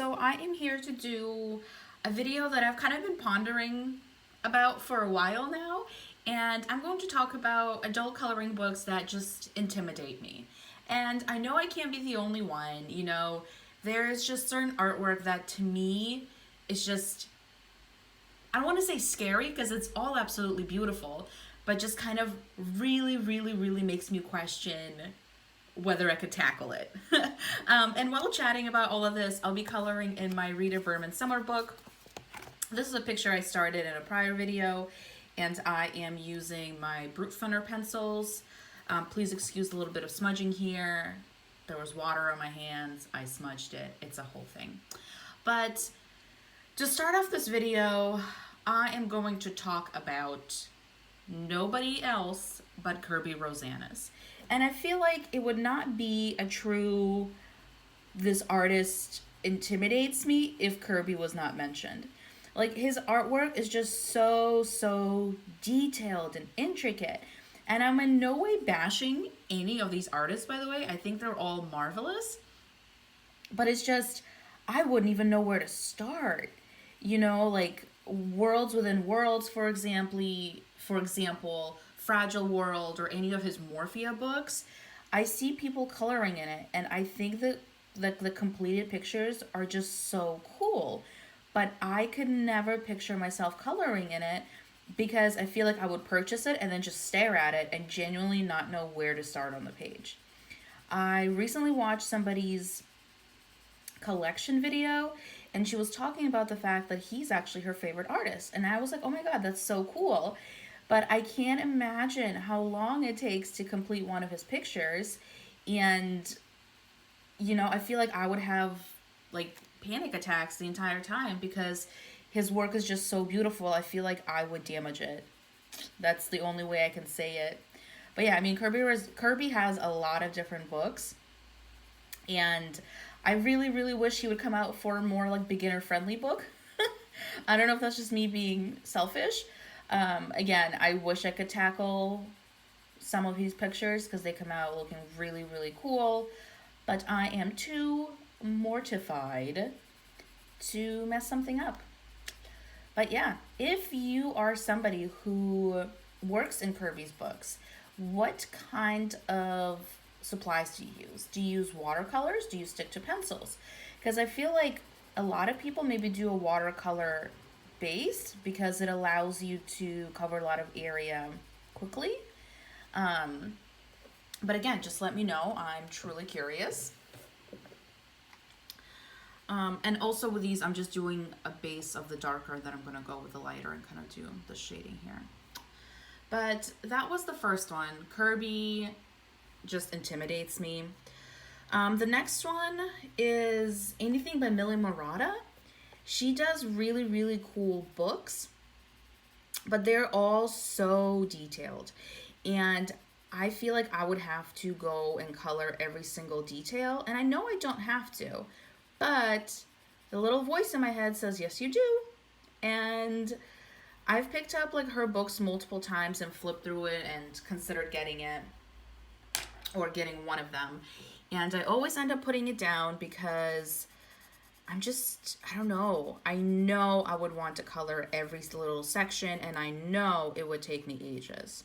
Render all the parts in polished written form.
So I am here to do a video that I've kind of been pondering about for a while now, and I'm going to talk about adult coloring books that just intimidate me. And I know I can't be the only one, there's just certain artwork that to me is just, I don't want to say scary because it's all absolutely beautiful, but just kind of really makes me question whether I could tackle it. And while chatting about all of this, I'll be coloring in my Rita Berman summer book. This is a picture I started in a prior video, and I am using my Brute Funner pencils. Please excuse a little bit of smudging here. There was water on my hands. I smudged it. It's a whole thing. But to start off this video, I am going to talk about nobody else but Kirby Rosanna's. And I feel like it would not be a true this artist intimidates me if Kirby was not mentioned. Like, his artwork is just so detailed and intricate. And I'm in no way bashing any of these artists, by the way. I think they're all marvelous. But it's just, I wouldn't even know where to start. Like Worlds Within Worlds, for example, Fragile World, or any of his Morphia books. I see people coloring in it, and I think that the completed pictures are just so cool. But I could never picture myself coloring in it because I feel like I would purchase it and then just stare at it and genuinely not know where to start on the page. I recently watched somebody's collection video, and she was talking about the fact that he's actually her favorite artist. And I was like, oh my God, that's so cool. But I can't imagine how long it takes to complete one of his pictures. And, I feel like I would have panic attacks the entire time because his work is just so beautiful. I feel like I would damage it. That's the only way I can say it. But yeah, I mean, Kirby has a lot of different books. And I really wish he would come out for a more beginner-friendly book. I don't know if that's just me being selfish. Again, I wish I could tackle some of these pictures because they come out looking really cool. But I am too mortified to mess something up. But yeah, if you are somebody who works in Kirby's books, what kind of supplies do you use? Do you use watercolors? Do you stick to pencils? Because I feel like a lot of people maybe do a watercolor base because it allows you to cover a lot of area quickly. But again, just let me know. I'm truly curious. And also with these, I'm just doing a base of the darker, then I'm going to go with the lighter and kind of do the shading here. But that was the first one. Kirby just intimidates me. The next one is Anything by Millie Murata. She does really cool books, but they're all so detailed. And I feel like I would have to go and color every single detail. And I know I don't have to, but the little voice in my head says, yes, you do. And I've picked up her books multiple times and flipped through it and considered getting it or getting one of them. And I always end up putting it down because I don't know. I know I would want to color every little section, and I know it would take me ages.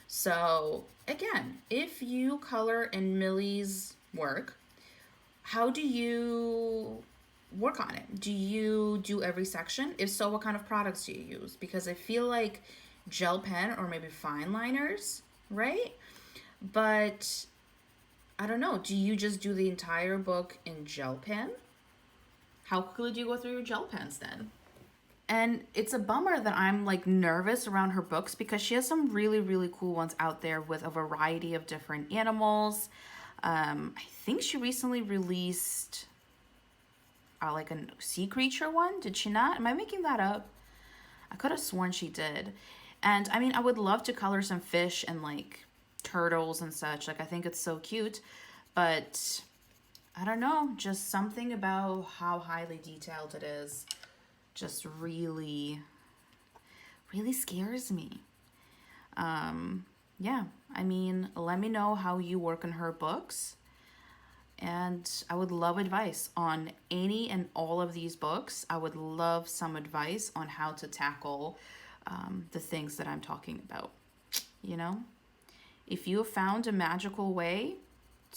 So again, if you color in Millie's work, how do you work on it? Do you do every section? If so, what kind of products do you use? Because I feel like gel pen or maybe fine liners, right? But I don't know. Do you just do the entire book in gel pen? How quickly do you go through your gel pens then? And it's a bummer that I'm nervous around her books because she has some really cool ones out there with a variety of different animals. I think she recently released a sea creature one. Did she not? Am I making that up? I could have sworn she did. And I mean, I would love to color some fish and turtles and such. I think it's so cute, but I don't know, just something about how highly detailed it is just really scares me. Yeah, I mean, let me know how you work in her books. And I would love advice on any and all of these books. I would love some advice on how to tackle the things that I'm talking about. You know, if you have found a magical way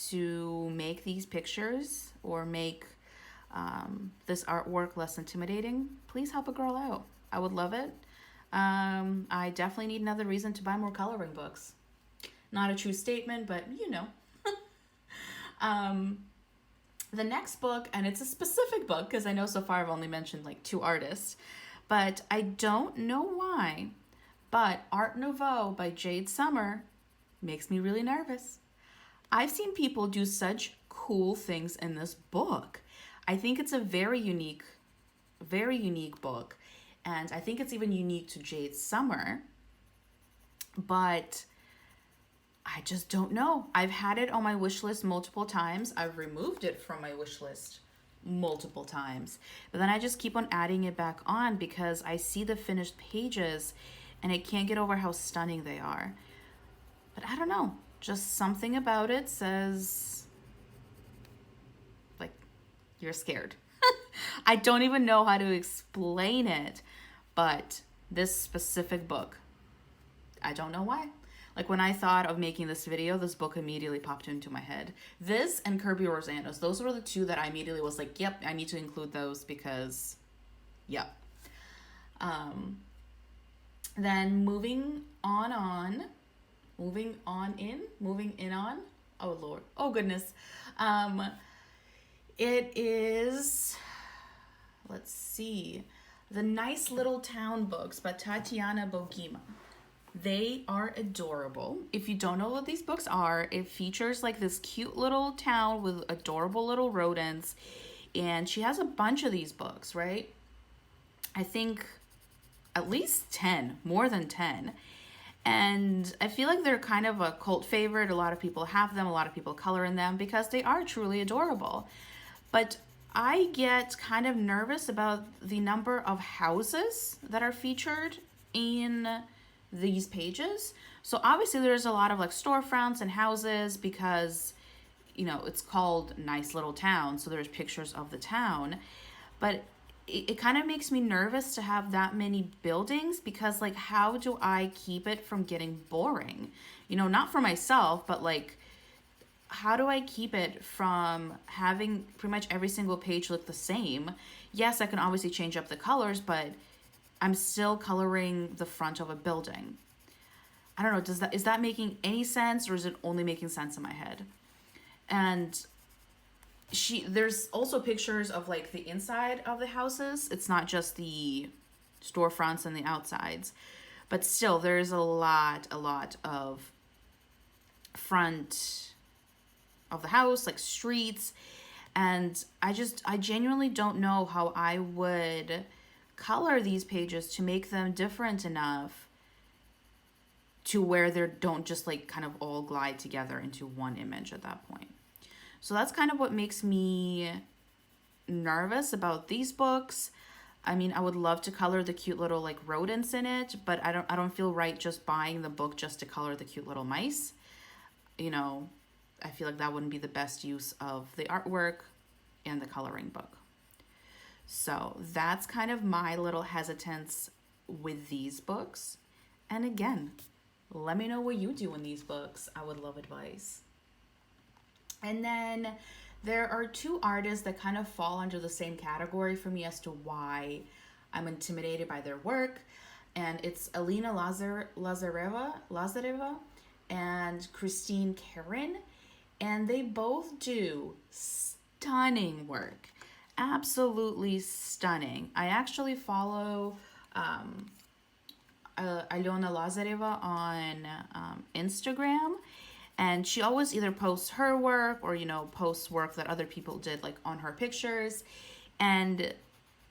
to make these pictures or make this artwork less intimidating, please help a girl out. I would love it. I definitely need another reason to buy more coloring books. Not a true statement, but you know. The next book, and it's a specific book because I know so far I've only mentioned like 2 artists, but I don't know why, but Art Nouveau by Jade Summer makes me really nervous. I've seen people do such cool things in this book. I think it's a very unique book, and I think it's even unique to Jade Summer, but I just don't know. I've had it on my wish list multiple times. I've removed it from my wish list multiple times. But then I just keep on adding it back on because I see the finished pages and I can't get over how stunning they are. But I don't know. Just something about it says, like, you're scared. I don't even know how to explain it. But this specific book, I don't know why. Like, when I thought of making this video, this book immediately popped into my head. This and Kirby Rosanna's. Those were the 2 that I immediately was like, yep, I need to include those because, yep. Then moving in. Oh, Lord. Oh, goodness. It is, let's see, The Nice Little Town books by Tatiana Bogima. They are adorable. If you don't know what these books are, it features like this cute little town with adorable little rodents. And she has a bunch of these books, right? I think at least 10, more than 10. And I feel like they're kind of a cult favorite. A lot of people have them. A lot of people color in them because they are truly adorable. But I get kind of nervous about the number of houses that are featured in these pages. So obviously there's a lot of like storefronts and houses because, you know, it's called Nice Little Town, so there's pictures of the town. But it kind of makes me nervous to have that many buildings because, like, how do I keep it from getting boring? You know, not for myself, but like, how do I keep it from having pretty much every single page look the same? Yes, I can obviously change up the colors, but I'm still coloring the front of a building. I don't know, is that making any sense, or is it only making sense in my head? And there's also pictures of like the inside of the houses. It's not just the storefronts and the outsides, but still there's a lot of front of the house, like streets. And I genuinely don't know how I would color these pages to make them different enough to where they don't just like kind of all glide together into one image at that point. So that's kind of what makes me nervous about these books. I mean, I would love to color the cute little like rodents in it, but I don't feel right just buying the book just to color the cute little mice. You know, I feel like that wouldn't be the best use of the artwork and the coloring book. So that's kind of my little hesitance with these books. And again, let me know what you do in these books. I would love advice. And then there are 2 artists that kind of fall under the same category for me as to why I'm intimidated by their work. And it's Alina Lazareva and Christine Karen. And they both do stunning work. Absolutely stunning. I actually follow Alina Lazareva on Instagram. And she always either posts her work or, you know, posts work that other people did, like, on her pictures. And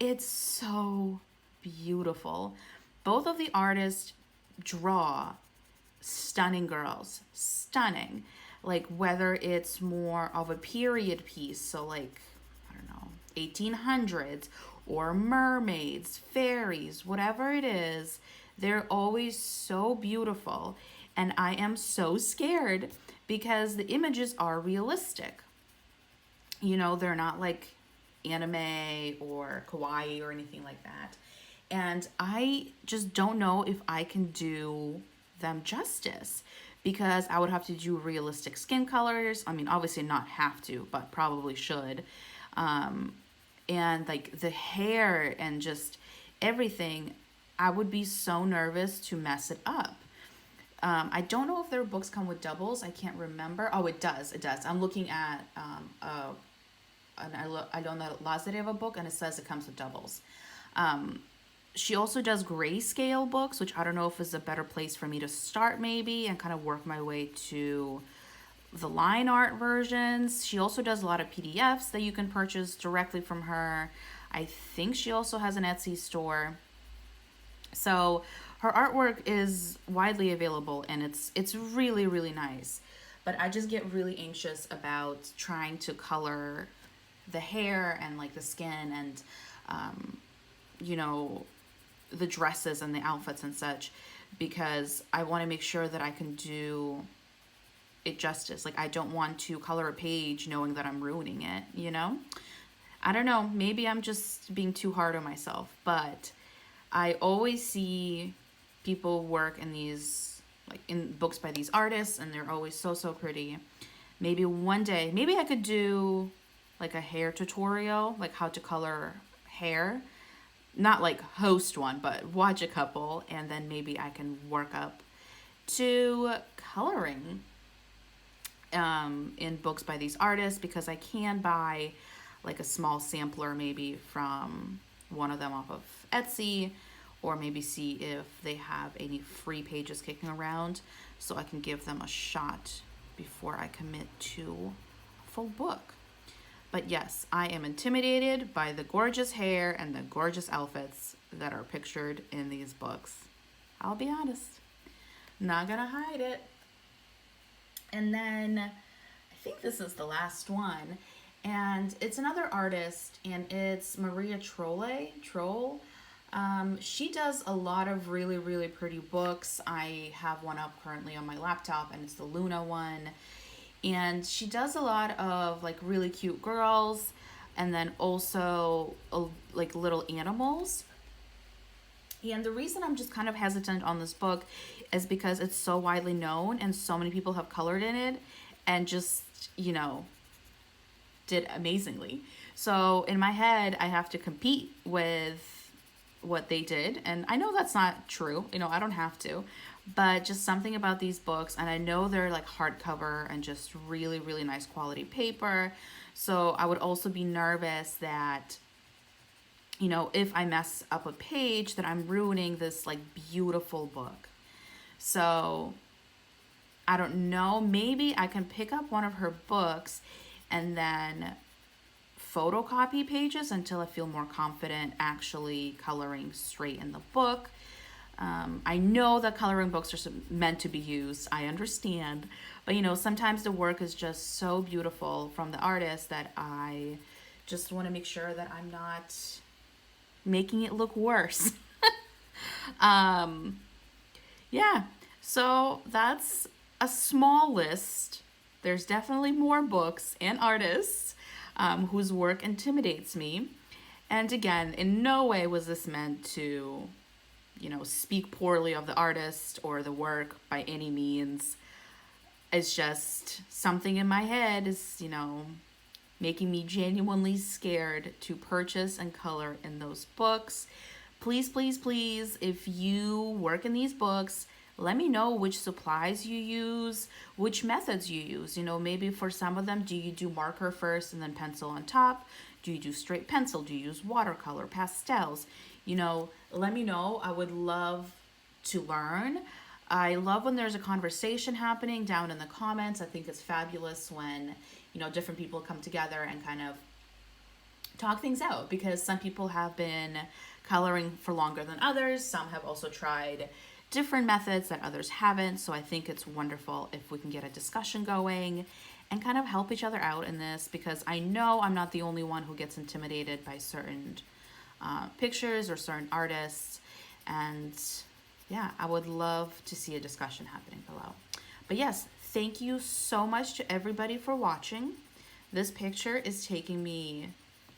it's so beautiful. Both of the artists draw stunning girls. Stunning. Like, whether it's more of a period piece, so, like, I don't know, 1800s, or mermaids, fairies, whatever it is, they're always so beautiful. And I am so scared because the images are realistic. You know, they're not like anime or kawaii or anything like that. And I just don't know if I can do them justice because I would have to do realistic skin colors. I mean, obviously not have to, but probably should. Um, and like the hair and just everything, I would be so nervous to mess it up. I don't know if their books come with doubles. I can't remember. Oh, it does. It does. I'm looking at an Alona Lazareva book, and it says it comes with doubles. Um, she also does grayscale books, which I don't know if is a better place for me to start, maybe, and kind of work my way to the line art versions. She also does a lot of PDFs that you can purchase directly from her. I think she also has an Etsy store. So her artwork is widely available and it's really really nice. But I just get really anxious about trying to color the hair and like the skin and um, you know, the dresses and the outfits and such because I want to make sure that I can do it justice. Like I don't want to color a page knowing that I'm ruining it, you know? I don't know, maybe I'm just being too hard on myself, but I always see people work in these like in books by these artists and they're always so pretty. Maybe one day, maybe I could do like a hair tutorial, like how to color hair. Not like host one, but watch a couple and then maybe I can work up to coloring in books by these artists because I can buy like a small sampler maybe from one of them off of Etsy or maybe see if they have any free pages kicking around so I can give them a shot before I commit to a full book. But yes, I am intimidated by the gorgeous hair and the gorgeous outfits that are pictured in these books. I'll be honest. Not gonna hide it. And then I think this is the last one. And it's another artist, and it's Maria Troll. She does a lot of really, really pretty books. I have one up currently on my laptop, and it's the Luna one. And she does a lot of like really cute girls, and then also like little animals. And the reason I'm just kind of hesitant on this book is because it's so widely known and so many people have colored in it and just, you know, did amazingly. So in my head, I have to compete with what they did. And I know that's not true. You know, I don't have to. But just something about these books, and I know they're like hardcover and just really, really nice quality paper. So I would also be nervous that, you know, if I mess up a page, that I'm ruining this like beautiful book. So I don't know. Maybe I can pick up one of her books and then photocopy pages until I feel more confident actually coloring straight in the book. I know that coloring books are meant to be used. I understand. But, you know, sometimes the work is just so beautiful from the artist that I just want to make sure that I'm not making it look worse. Yeah, so that's a small list. There's definitely more books and artists whose work intimidates me. And again, in no way was this meant to, you know, speak poorly of the artist or the work by any means. It's just something in my head is, you know, making me genuinely scared to purchase and color in those books. Please, please, please, if you work in these books, let me know which supplies you use, which methods you use. You know, maybe for some of them, do you do marker first and then pencil on top? Do you do straight pencil? Do you use watercolor, pastels? You know, let me know. I would love to learn. I love when there's a conversation happening down in the comments. I think it's fabulous when, you know, different people come together and kind of talk things out because some people have been coloring for longer than others. Some have also tried different methods that others haven't. So I think it's wonderful if we can get a discussion going and kind of help each other out in this because I know I'm not the only one who gets intimidated by certain pictures or certain artists. And yeah, I would love to see a discussion happening below. But yes, thank you so much to everybody for watching. This picture is taking me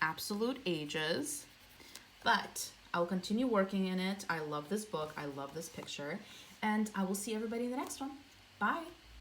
absolute ages, but I will continue working in it. I love this book. I love this picture. And I will see everybody in the next one. Bye.